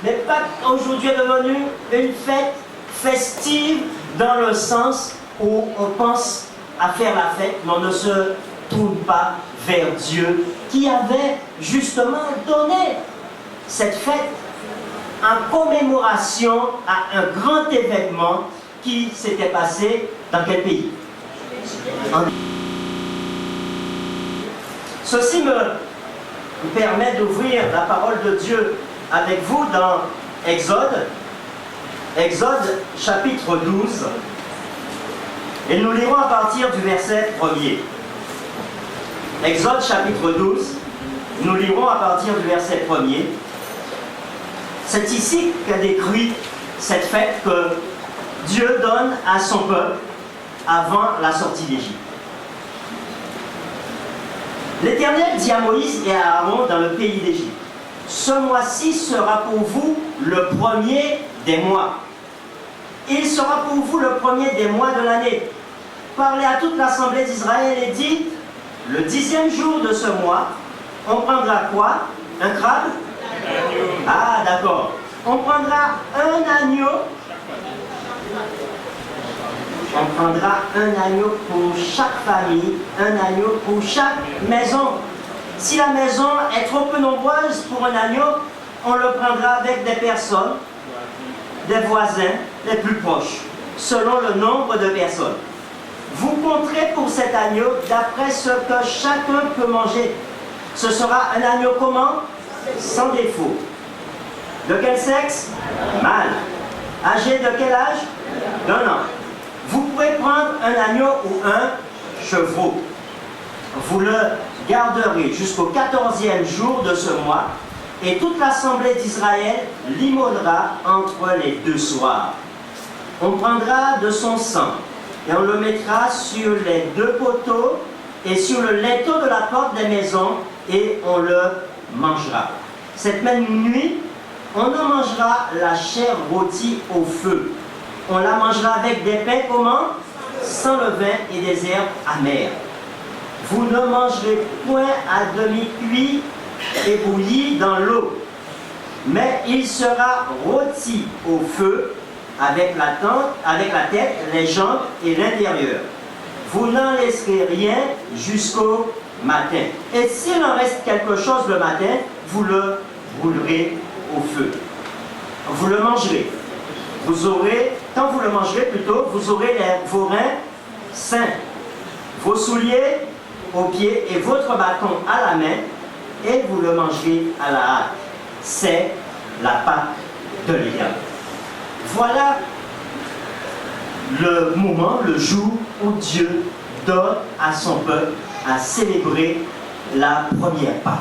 Mais Pâques aujourd'hui est devenue une fête festive dans le sens où on pense à faire la fête, mais on ne se tourne pas vers Dieu qui avait justement donné cette fête en commémoration à un grand événement qui s'était passé dans quel pays? Ceci me permet d'ouvrir la parole de Dieu avec vous dans Exode chapitre 12, et nous lirons à partir du verset 1er. Exode chapitre 12, nous lirons à partir du verset 1er. C'est ici qu'a décrit cette fête que Dieu donne à son peuple avant la sortie d'Égypte. L'Éternel dit à Moïse et à Aaron dans le pays d'Égypte: ce mois-ci sera pour vous le premier des mois. Il sera pour vous le premier des mois de l'année. Parlez à toute l'assemblée d'Israël et dites: le 10e jour de ce mois, on prendra quoi? Un crabe? Ah, d'accord. On prendra un agneau. On prendra un agneau pour chaque famille, un agneau pour chaque maison. Si la maison est trop peu nombreuse pour un agneau, on le prendra avec des personnes, des voisins les plus proches, selon le nombre de personnes. Vous compterez pour cet agneau d'après ce que chacun peut manger. Ce sera un agneau comment? Sans défaut. De quel sexe? Mâle. Âgé de quel âge? d'1 an. Vous pouvez prendre un agneau ou un chevreau. Vous le garderez jusqu'au 14e jour de ce mois, et toute l'assemblée d'Israël l'immolera entre les 2 soirs. On prendra de son sang et on le mettra sur les 2 poteaux et sur le linteau de la porte des maisons, et on le mangera. Cette même nuit, on en mangera la chair rôtie au feu. On la mangera avec des pains comment? Sans levain et des herbes amères. Vous ne mangerez point à demi-cuit et bouilli dans l'eau, mais il sera rôti au feu avec la tête, les jambes et l'intérieur. Vous n'en laisserez rien jusqu'au matin. Et s'il en reste quelque chose le matin, vous le brûlerez au feu. Vous le mangerez. Quand vous le mangerez plutôt, vous aurez vos reins sains, vos souliers aux pieds et votre bâton à la main, et vous le mangerez à la hâte. C'est la Pâque de l'Éternel. Voilà le moment, le jour où Dieu donne à son peuple à célébrer la première Pâque.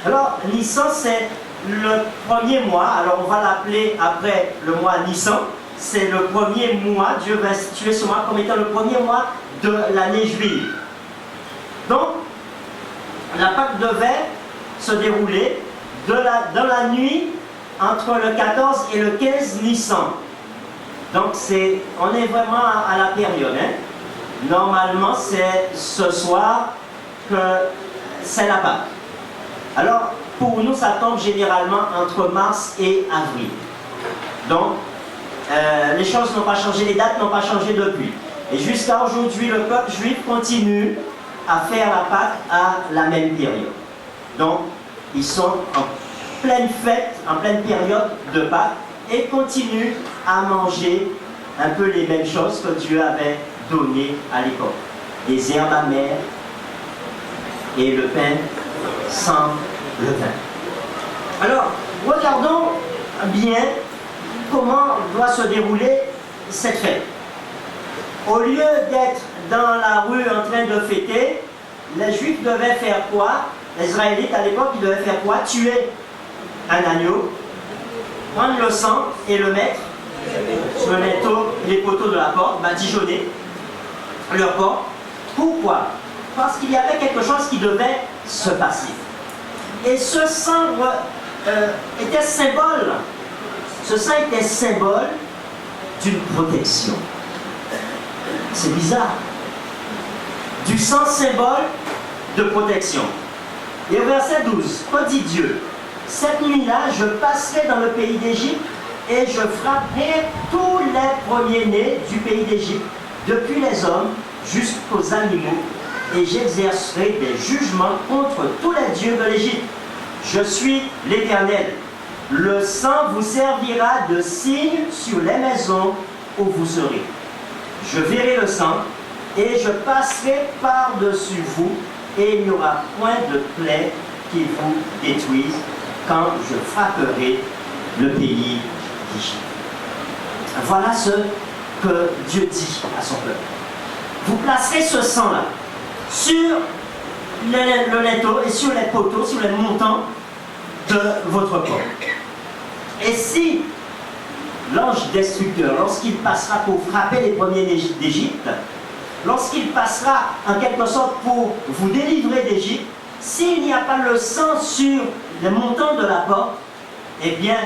Alors, Nissan, c'est le premier mois. Alors, on va l'appeler après le mois Nissan. C'est le premier mois. Dieu va instituer ce mois comme étant le premier mois de l'année juive. Donc, la Pâque devait se dérouler dans la nuit entre le 14 et le 15 Nissan. Donc, on est vraiment à la période. Normalement, c'est ce soir que c'est la Pâque. Alors, pour nous, ça tombe généralement entre mars et avril. Donc, les choses n'ont pas changé, les dates n'ont pas changé depuis. Et jusqu'à aujourd'hui, le peuple juif continue à faire la Pâque à la même période. Donc, ils sont en pleine fête, en pleine période de Pâques, et continuent à manger un peu les mêmes choses que Dieu avait données à l'époque. Des herbes amères et le pain sans levain. Alors, regardons bien comment doit se dérouler cette fête. Au lieu d'être dans la rue en train de fêter, les Juifs devaient faire quoi? Les Israélites à l'époque, ils devaient faire quoi? Tuer un agneau, prendre le sang et le mettre sur les poteaux de la porte, badigeonner leur porte. Pourquoi? Parce qu'il y avait quelque chose qui devait se passer. Et ce sang était symbole. Ce sang était symbole d'une protection. C'est bizarre. Du sang symbole de protection. Et au verset 12, quoi dit Dieu? Cette nuit-là, je passerai dans le pays d'Égypte et je frapperai tous les premiers-nés du pays d'Égypte, depuis les hommes jusqu'aux animaux, et j'exercerai des jugements contre tous les dieux de l'Égypte. Je suis l'Éternel. Le sang vous servira de signe sur les maisons où vous serez. Je verrai le sang et je passerai par-dessus vous, et il n'y aura point de plaie qui vous détruise quand je frapperai le pays d'Égypte. Voilà ce que Dieu dit à son peuple. Vous placerez ce sang-là sur le linteau et sur les poteaux, sur les montants de votre porte. Et si l'ange destructeur, lorsqu'il passera pour frapper les premiers d'Égypte, lorsqu'il passera en quelque sorte pour vous délivrer d'Égypte, s'il n'y a pas le sang sur les montants de la porte, eh bien,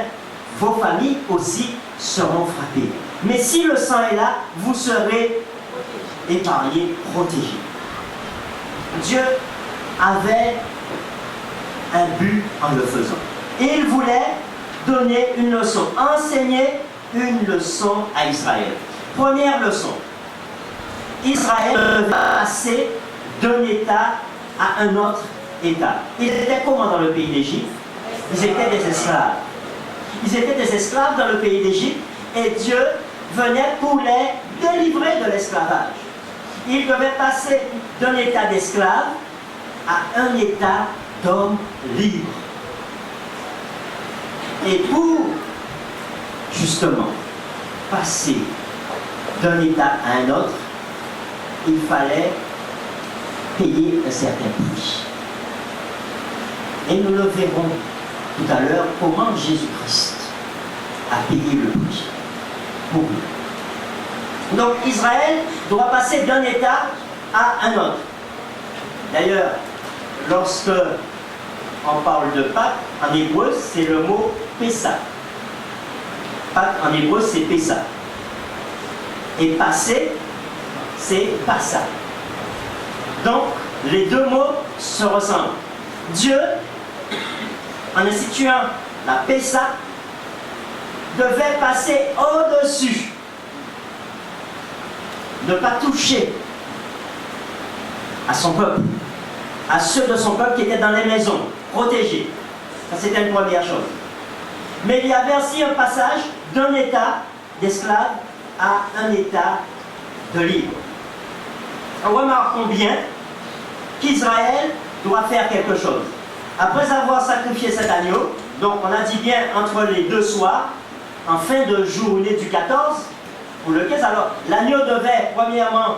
vos familles aussi seront frappées. Mais si le sang est là, vous serez épargnés, protégés. Dieu avait un but en le faisant. Et il voulait donner une leçon, enseigner une leçon à Israël. Première leçon. Israël devait passer d'un état à un autre état. Ils étaient comment dans le pays d'Égypte? Ils étaient des esclaves. Ils étaient des esclaves dans le pays d'Égypte et Dieu venait pour les délivrer de l'esclavage. Ils devaient passer d'un état d'esclave à un état d'homme libre. Et pour justement passer d'un état à un autre, il fallait payer un certain prix. Et nous le verrons tout à l'heure comment Jésus-Christ a payé le prix pour nous. Donc Israël doit passer d'un état à un autre. D'ailleurs, lorsque on parle de Pâques, en hébreu, c'est le mot Pessah. Pâques en hébreu, c'est Pessah. Et passer, c'est Passa. Donc, les deux mots se ressemblent. Dieu, en instituant la Pessa, devait passer au-dessus, ne pas toucher à son peuple, à ceux de son peuple qui étaient dans les maisons, protégés. Ça, c'était une première chose. Mais il y avait aussi un passage d'un état d'esclave à un état de libre. Remarquons bien qu'Israël doit faire quelque chose. Après avoir sacrifié cet agneau, donc on a dit bien entre les deux soirs, en fin de journée du 14 ou le 15, alors l'agneau devait, premièrement,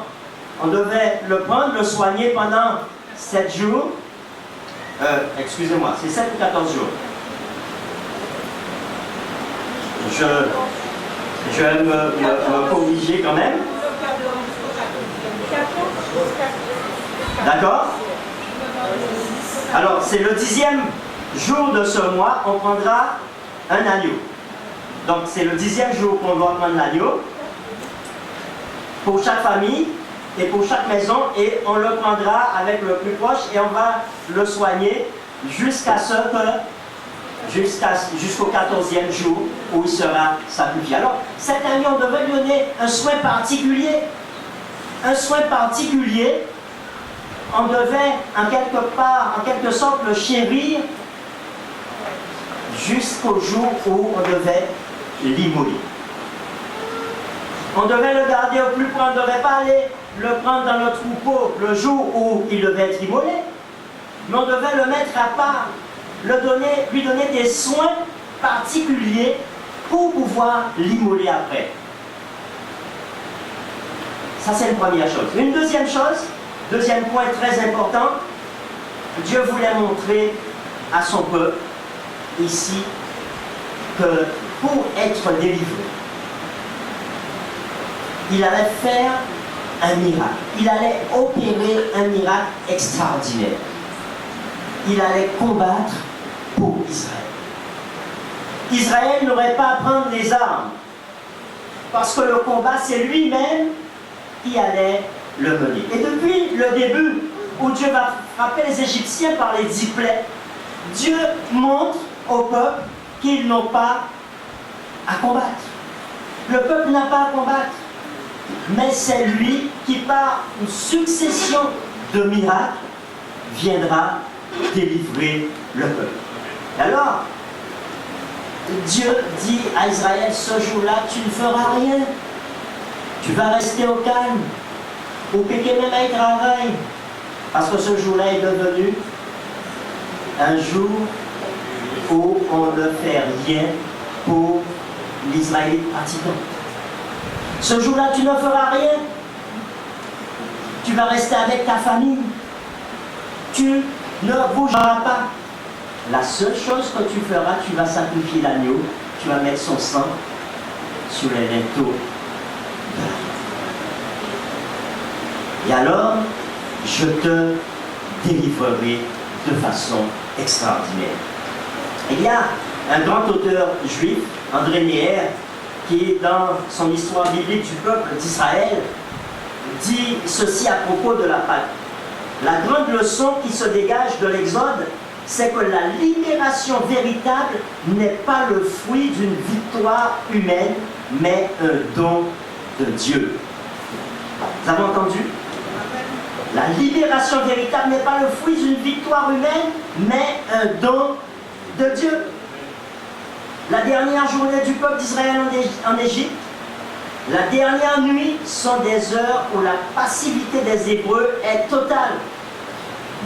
on devait le prendre, le soigner pendant 7 jours. Excusez-moi, c'est 7 ou 14 jours. Je vais me corriger quand même. D'accord? Alors, c'est le 10e jour de ce mois, on prendra un agneau. Donc, c'est le 10e jour qu'on doit prendre l'agneau pour chaque famille et pour chaque maison, et on le prendra avec le plus proche et on va le soigner jusqu'au 14e jour où il sera sacrifié. Alors, cet agneau devait lui donner un soin particulier. Un soin particulier, on devait en quelque sorte le chérir jusqu'au jour où on devait l'immoler. On devait le garder au plus près, on ne devait pas aller le prendre dans le troupeau le jour où il devait être immolé, mais on devait le mettre à part, lui donner des soins particuliers pour pouvoir l'immoler après. Ça, c'est une première chose. Une deuxième chose, deuxième point très important, Dieu voulait montrer à son peuple ici que pour être délivré, il allait faire un miracle. Il allait opérer un miracle extraordinaire. Il allait combattre pour Israël. Israël n'aurait pas à prendre les armes, parce que le combat, c'est lui-même qui allait le mener. Et depuis le début, où Dieu va frapper les Égyptiens par les 10 plaies, Dieu montre au peuple qu'ils n'ont pas à combattre. Le peuple n'a pas à combattre, mais c'est lui qui, par une succession de miracles, viendra délivrer le peuple. Alors, Dieu dit à Israël, ce jour-là, tu ne feras rien. Tu vas rester au calme. Ou piquer même un travail. Parce que ce jour-là est devenu un jour où on ne fait rien pour l'Israélite pratiquant. Ce jour-là, tu ne feras rien. Tu vas rester avec ta famille. Tu ne bougeras pas. La seule chose que tu feras, tu vas sacrifier l'agneau, tu vas mettre son sang sur les linteaux. Et alors, je te délivrerai de façon extraordinaire. Il y a un grand auteur juif, André Neher, qui, dans son histoire biblique du peuple d'Israël, dit ceci à propos de la Pâque. La grande leçon qui se dégage de l'Exode, c'est que la libération véritable n'est pas le fruit d'une victoire humaine, mais un don de Dieu. Vous avez entendu? La libération véritable n'est pas le fruit d'une victoire humaine, mais un don de Dieu. La dernière journée du peuple d'Israël en Égypte, la dernière nuit sont des heures où la passivité des Hébreux est totale.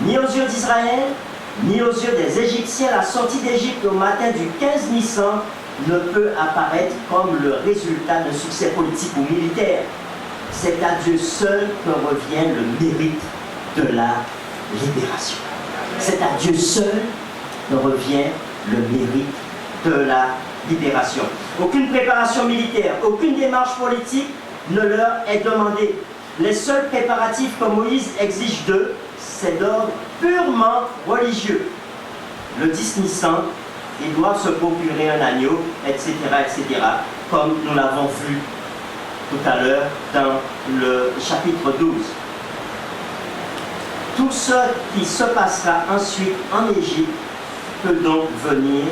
Ni aux yeux d'Israël, ni aux yeux des Égyptiens, la sortie d'Égypte au matin du 15 Nissan ne peut apparaître comme le résultat d'un succès politique ou militaire. C'est à Dieu seul que revient le mérite de la libération. C'est à Dieu seul que revient le mérite de la libération. Aucune préparation militaire, aucune démarche politique ne leur est demandée. Les seuls préparatifs que Moïse exige d'eux, c'est d'ordre purement religieux. Le 10 Nissan, ils doivent se procurer un agneau, etc., etc., comme nous l'avons vu tout à l'heure dans le chapitre 12. Tout ce qui se passera ensuite en Égypte ne peut donc venir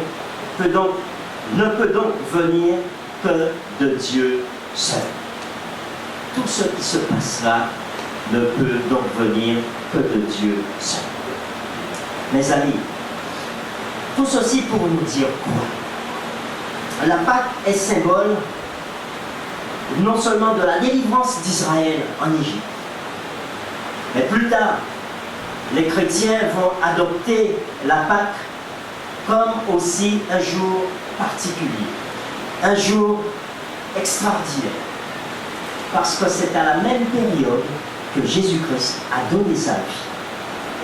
que de Dieu seul. Tout ce qui se passera ne peut donc venir que de Dieu seul. Mes amis, tout ceci pour nous dire quoi? La Pâque est symbole non seulement de la délivrance d'Israël en Égypte, mais plus tard, les chrétiens vont adopter la Pâque comme aussi un jour particulier, un jour extraordinaire, parce que c'est à la même période que Jésus-Christ a donné sa vie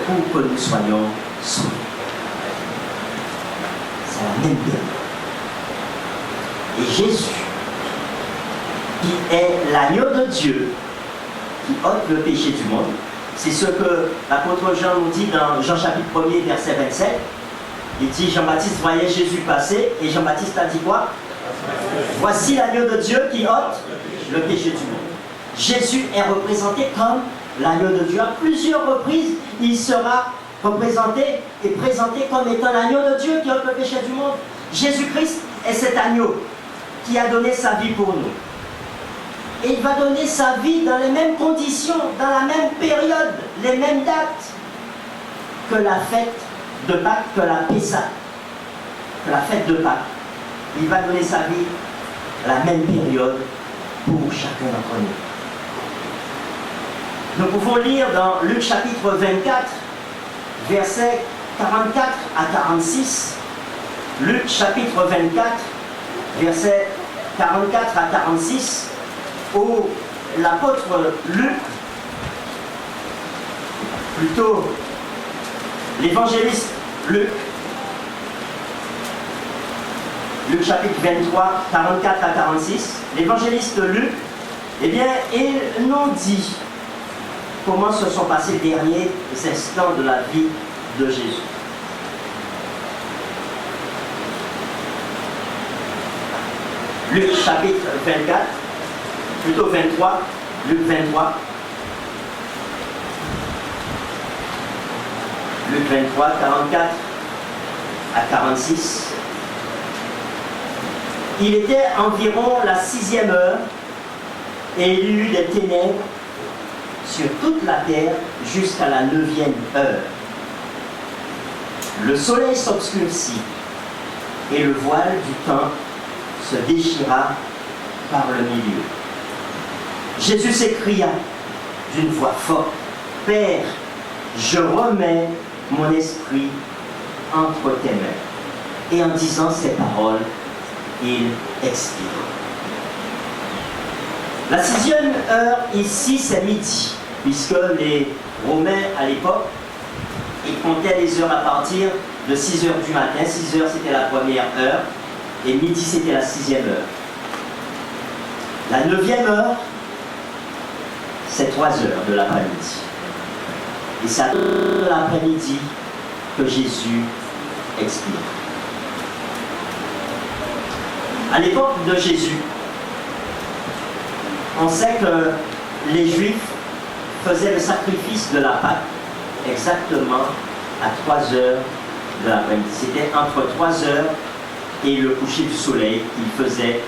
pour que nous soyons sauvés. C'est la même période. Et Jésus, qui est l'agneau de Dieu, qui ôte le péché du monde, c'est ce que l'apôtre Jean nous dit dans Jean chapitre 1er, verset 27. Il dit, Jean-Baptiste voyait Jésus passer, et Jean-Baptiste a dit quoi? Voici l'agneau de Dieu qui ôte le péché du monde. Jésus est représenté comme l'agneau de Dieu. À plusieurs reprises, il sera représenté et présenté comme étant l'agneau de Dieu qui ôte le péché du monde. Jésus-Christ est cet agneau qui a donné sa vie pour nous. Et il va donner sa vie dans les mêmes conditions, dans la même période, les mêmes dates que la fête de Pâques, que la Pessah, que la fête de Pâques. Il va donner sa vie à la même période pour chacun d'entre nous. Nous pouvons lire dans Luc chapitre 24, versets 44 à 46. Luc chapitre 24, versets 44 à 46, où l'apôtre Luc, plutôt l'évangéliste Luc, Luc chapitre 23, 44 à 46, l'évangéliste Luc, eh bien, il nous dit comment se sont passés les derniers instants de la vie de Jésus. Luc chapitre 24, plutôt 23, Luc 23. Luc 23, 44 à 46. Il était environ la 6e heure et il y eut des ténèbres sur toute la terre jusqu'à la 9e heure. Le soleil s'obscurcit et le voile du temps se déchira par le milieu. Jésus s'écria d'une voix forte, « Père, je remets mon esprit entre tes mains. » Et en disant ces paroles, il expire. La 6e heure ici, c'est midi, puisque les Romains à l'époque, ils comptaient les heures à partir de 6 heures du matin. 6 heures, c'était la première heure, et midi, c'était la 6e heure. La 9e heure, c'est 3 heures de l'après-midi. Et c'est à l'après-midi que Jésus expire. À l'époque de Jésus, on sait que les Juifs faisaient le sacrifice de la Pâque exactement à 3 heures de l'après-midi. C'était entre 3 heures et le coucher du soleil qu'ils faisaient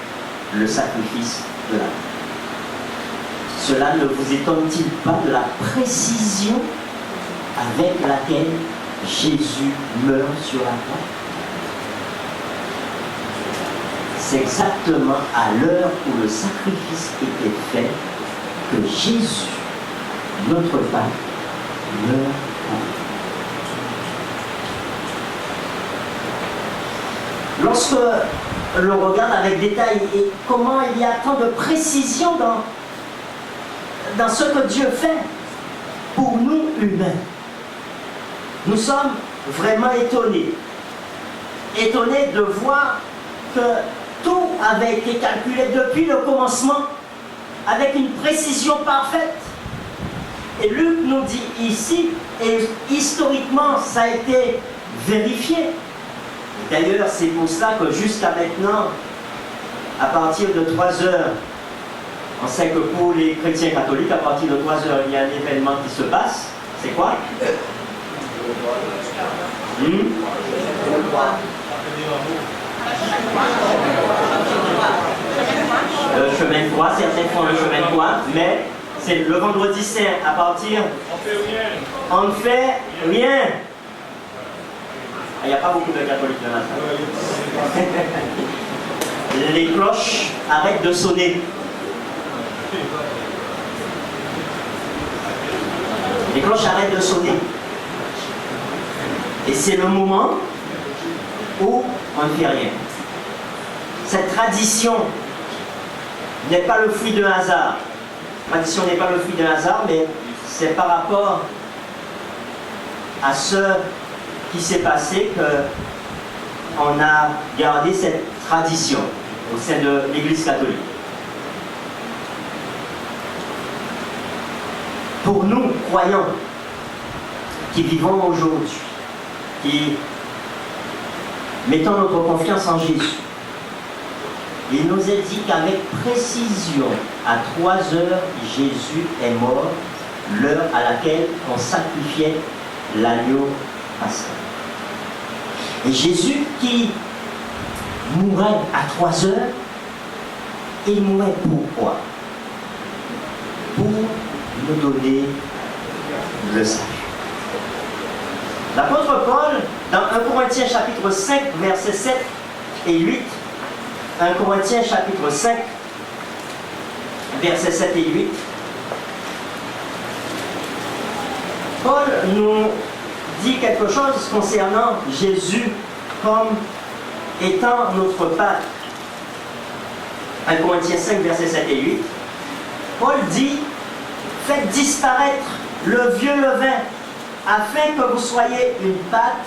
le sacrifice de la Pâque. Cela ne vous étonne-t-il pas de la précision avec laquelle Jésus meurt sur la croix? C'est exactement à l'heure où le sacrifice était fait que Jésus, notre Père, meurt. Lorsque l'on regarde avec détail et comment il y a tant de précision dans ce que Dieu fait pour nous humains, nous sommes vraiment étonnés. Étonnés de voir que tout avait été calculé depuis le commencement avec une précision parfaite. Et Luc nous dit ici, et historiquement ça a été vérifié. D'ailleurs, c'est pour cela que jusqu'à maintenant, à partir de 3 heures, on sait que pour les chrétiens catholiques, à partir de 3 heures, il y a un événement qui se passe. C'est quoi? Le chemin de croix, certains font le chemin de croix, mais c'est le vendredi saint à partir. On ne fait rien. Il n'y a pas beaucoup de catholiques dans la salle. Les cloches arrêtent de sonner. Les cloches arrêtent de sonner. Et c'est le moment où on ne fait rien. Cette tradition n'est pas le fruit d'un hasard. La tradition n'est pas le fruit d'un hasard, mais c'est par rapport à ce qui s'est passé qu'on a gardé cette tradition au sein de l'Église catholique. Pour nous, croyants, qui vivons aujourd'hui, qui mettons notre confiance en Jésus, il nous est dit qu'avec précision, à 3 heures, Jésus est mort, l'heure à laquelle on sacrifiait l'agneau pascal. Et Jésus qui mourait à 3 heures, il mourait pourquoi? Pour nous donner le salut. L'apôtre Paul, dans 1 Corinthiens chapitre 5, versets 7 et 8, 1 Corinthiens chapitre 5, versets 7 et 8, Paul nous dit quelque chose concernant Jésus comme étant notre Pâque. 1 Corinthiens 5, versets 7 et 8, Paul dit: faites disparaître le vieux levain, afin que vous soyez une pâte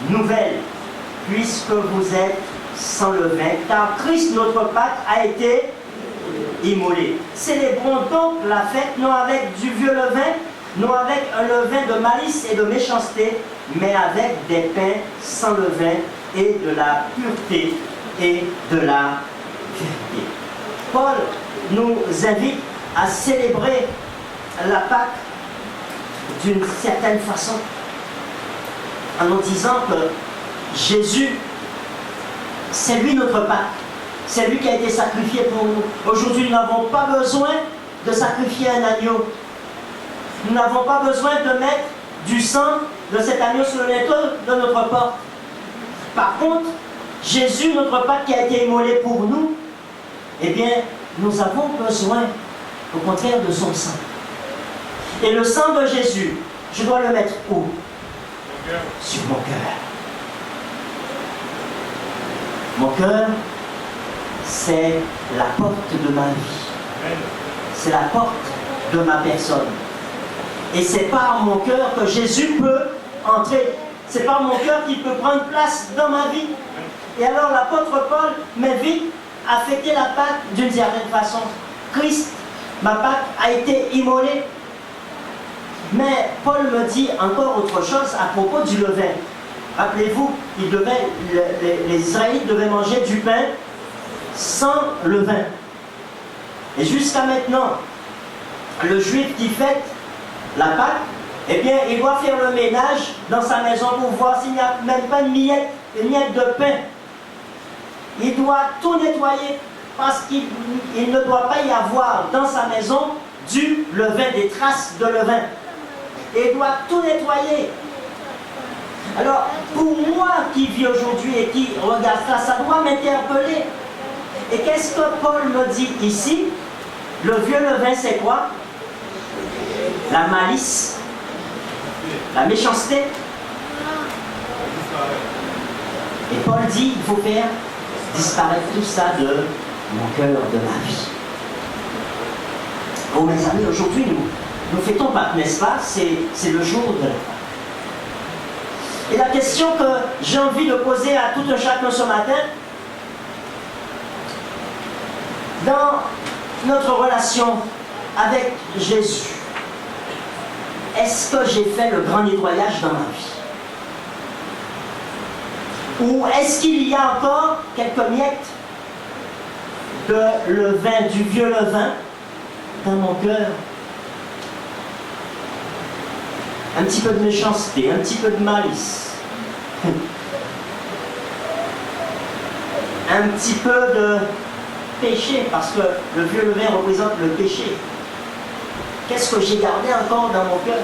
nouvelle, puisque vous êtes sans levain, car Christ, notre Pâque, a été immolé. Célébrons donc la fête, non avec du vieux levain, non avec un levain de malice et de méchanceté, mais avec des pains sans levain et de la pureté et de la vérité. Paul nous invite à célébrer la Pâque d'une certaine façon, en nous disant que Jésus, c'est lui notre Pâque. C'est lui qui a été sacrifié pour nous. Aujourd'hui, nous n'avons pas besoin de sacrifier un agneau. Nous n'avons pas besoin de mettre du sang de cet agneau sur le linteau de notre porte. Par contre, Jésus, notre Pâque qui a été immolé pour nous, eh bien, nous avons besoin, au contraire, de son sang. Et le sang de Jésus, je dois le mettre où? Sur mon cœur. Mon cœur, c'est la porte de ma vie. C'est la porte de ma personne. Et c'est par mon cœur que Jésus peut entrer. C'est par mon cœur qu'il peut prendre place dans ma vie. Et alors l'apôtre Paul m'invite à fêter la Pâque d'une certaine façon. Christ, ma Pâque, a été immolé. Mais Paul me dit encore autre chose à propos du levain. Rappelez-vous, les Israélites devaient manger du pain sans levain. Et jusqu'à maintenant, le juif qui fête la Pâque, eh bien, il doit faire le ménage dans sa maison pour voir s'il n'y a même pas une miette de pain. Il doit tout nettoyer parce qu'il ne doit pas y avoir dans sa maison du levain, des traces de levain. Et il doit tout nettoyer. Alors, pour moi qui vis aujourd'hui et qui regarde ça doit m'interpeller. Et qu'est-ce que Paul me dit ici? Le vieux levain, c'est quoi? La malice, la méchanceté. Et Paul dit, il faut faire disparaître tout ça de mon cœur, de ma vie. Oh mes amis, aujourd'hui nous fêtons Pâques, n'est-ce pas? C'est le jour de la Pâque. Et la question que j'ai envie de poser à tout un chacun ce matin, dans notre relation avec Jésus, est-ce que j'ai fait le grand nettoyage dans ma vie? Ou est-ce qu'il y a encore quelques miettes de levain, du vieux levain, dans mon cœur? Un petit peu de méchanceté, un petit peu de malice. Un petit peu de péché, parce que le vieux levain représente le péché. Qu'est-ce que j'ai gardé encore dans mon cœur?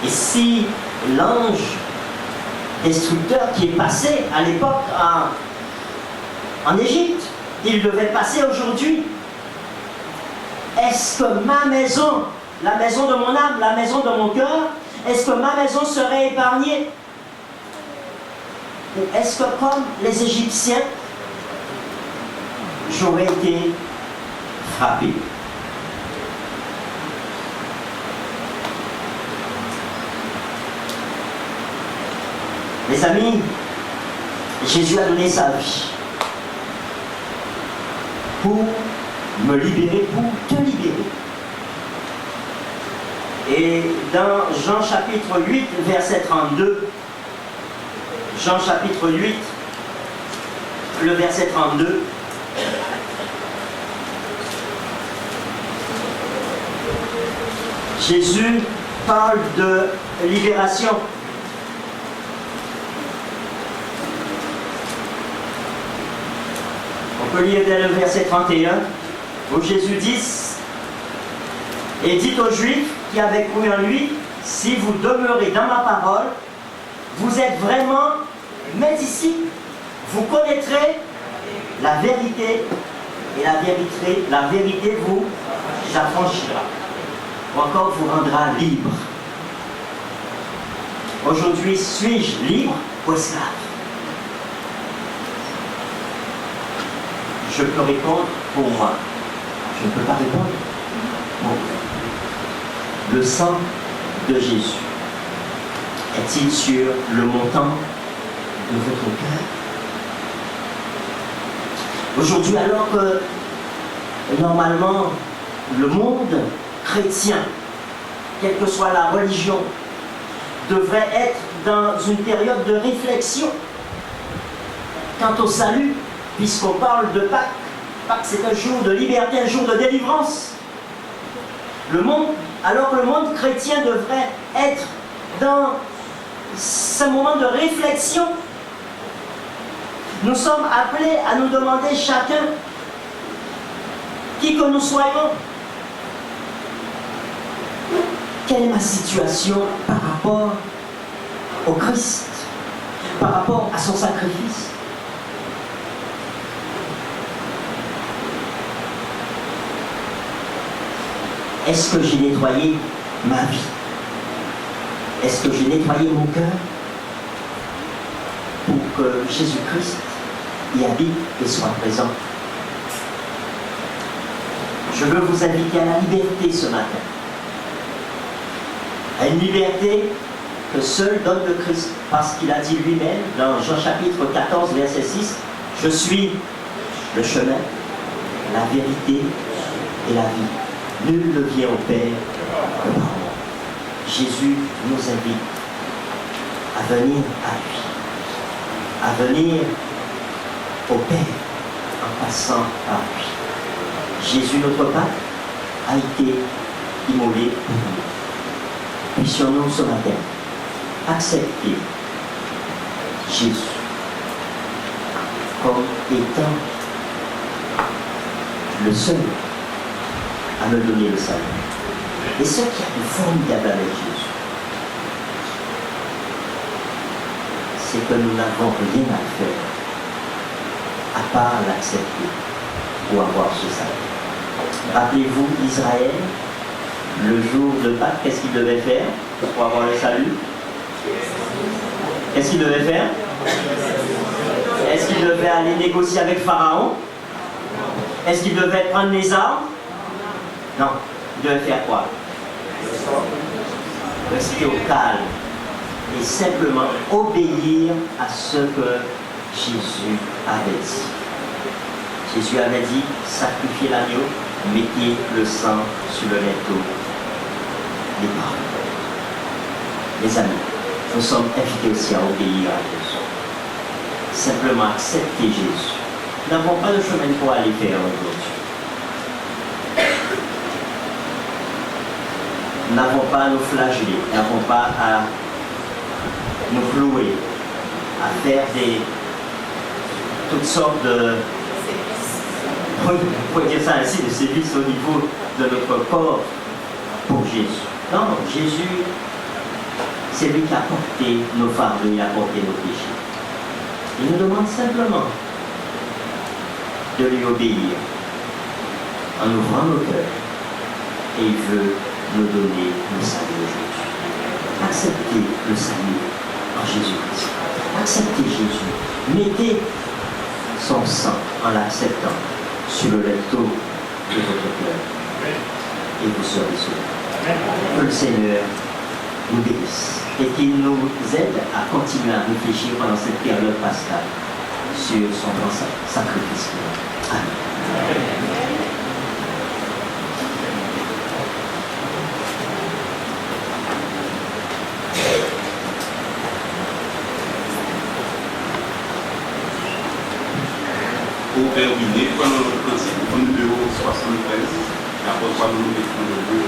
Et si l'ange destructeur qui est passé à l'époque en Égypte, il devait passer aujourd'hui, est-ce que ma maison, la maison de mon âme, la maison de mon cœur, est-ce que ma maison serait épargnée? Ou est-ce que comme les Égyptiens, j'aurais été frappé? Mes amis, Jésus a donné sa vie pour me libérer, pour te libérer. Et dans Jean chapitre 8, verset 32, Jean chapitre 8, le verset 32, Jésus parle de libération. On peut lire dès le verset 31, où Jésus dit, et dit aux Juifs qui avaient cru en lui, si vous demeurez dans ma parole, vous êtes vraiment mes disciples, vous connaîtrez la vérité, et la vérité vous affranchira, ou encore vous rendra libre. Aujourd'hui, suis-je libre ou esclave? Je peux répondre pour moi. Je ne peux pas répondre pour vous. Le sang de Jésus est-il sur le montant de votre cœur? Aujourd'hui, alors que normalement le monde chrétien, quelle que soit la religion, devrait être dans une période de réflexion quant au salut, puisqu'on parle de Pâques. Pâques, c'est un jour de liberté, un jour de délivrance. Alors que le monde chrétien devrait être dans ce moment de réflexion. Nous sommes appelés à nous demander chacun, qui que nous soyons, quelle est ma situation par rapport au Christ, par rapport à son sacrifice. Est-ce que j'ai nettoyé ma vie? Est-ce que j'ai nettoyé mon cœur pour que Jésus-Christ y habite et soit présent? Je veux vous inviter à la liberté ce matin. À une liberté que seul donne le Christ, parce qu'il a dit lui-même dans Jean chapitre 14, verset 6, « Je suis le chemin, la vérité et la vie. Nul ne vient au Père que par moi. » Jésus nous invite à venir à lui, à venir au Père en passant par lui. Jésus, notre Père, a été immolé pour nous. Puissions-nous ce matin accepter Jésus comme étant le seul à me donner le salut. Et ce qui est de formidable avec Jésus, c'est que nous n'avons rien à faire à part l'accepter pour avoir ce salut. Rappelez-vous Israël, le jour de Pâques, qu'est-ce qu'il devait faire pour avoir le salut? Qu'est-ce qu'il devait faire? Est-ce qu'il devait aller négocier avec Pharaon? Est-ce qu'il devait prendre les armes? Non. Il devait faire quoi? Rester au calme et simplement obéir à ce que Jésus avait dit. Jésus avait dit, sacrifiez l'agneau, mettez le sang sur le linteau des paroles. Les amis, nous sommes invités aussi à obéir à Jésus. Simplement accepter Jésus. Nous n'avons pas de chemin pour aller faire aujourd'hui. Nous n'avons pas à nous flageller, nous n'avons pas à nous clouer, à faire toutes sortes de, on pourrait dire ça ainsi, de sévices au niveau de notre corps pour Jésus. Non, Jésus, c'est lui qui a porté nos fardeaux, il a porté nos péchés. Il nous demande simplement de lui obéir en ouvrant nos cœurs et il veut nous donner le salut aujourd'hui. Acceptez le salut en Jésus-Christ. Acceptez Jésus. Mettez son sang en l'acceptant sur le linteau de votre cœur et vous serez sauvés. Que le Seigneur nous bénisse et qu'il nous aide à continuer à réfléchir pendant cette période pascale sur son grand sacrifice. Amen. Pour terminer, prenons le principe au numéro 73, et après quoi nous mettons le mot.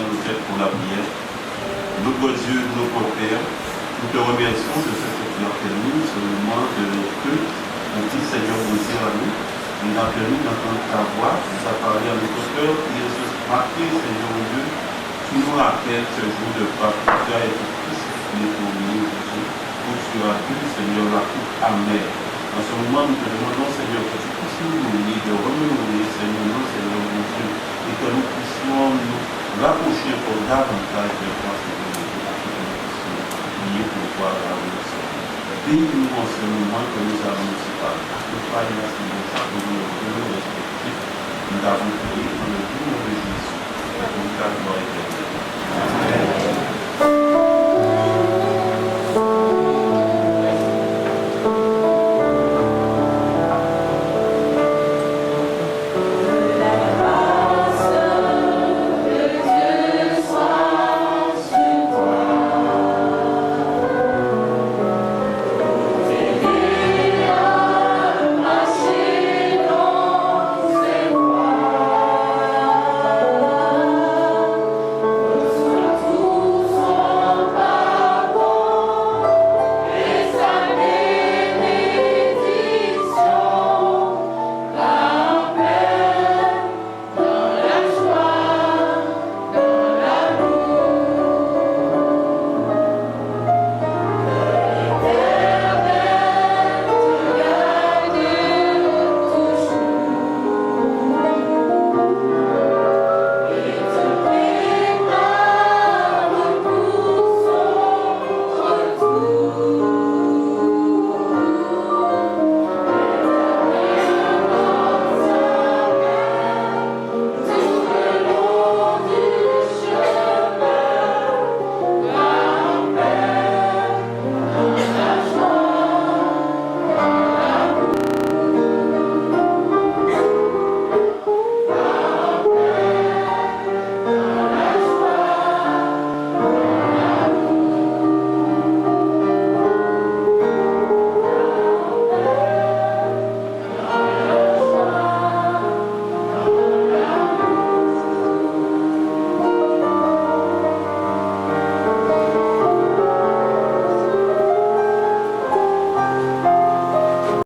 nos têtes pour la prière. Notre bon Dieu, notre Père, nous te remercions de ce que tu as permis, ce moment de culte. On dit Seigneur, vous à nous. Il a permis d'entendre ta voix, nous a parlé à notre cœur, il est marqué, Seigneur Dieu, tu nous rappelles ce jour de Pâques, pour toi et pour Christ, qui est pour nous, Jésus, où tu as vu, Seigneur, la coupe amère. En ce moment, nous te demandons, Seigneur, que tu puisses nous nourrir, de remémorer ces moments, Seigneur mon Dieu, et que nous puissions nous rapprocher encore davantage de toi, Seigneur mon Dieu, afin que nous puissions prier pour toi, là où nous sommes. Bénis-nous en ce moment que nous avons aussi parlé. Accompagne la Seigneur, ça pour nous respecter. Nous avons prié dans le nom de Jésus.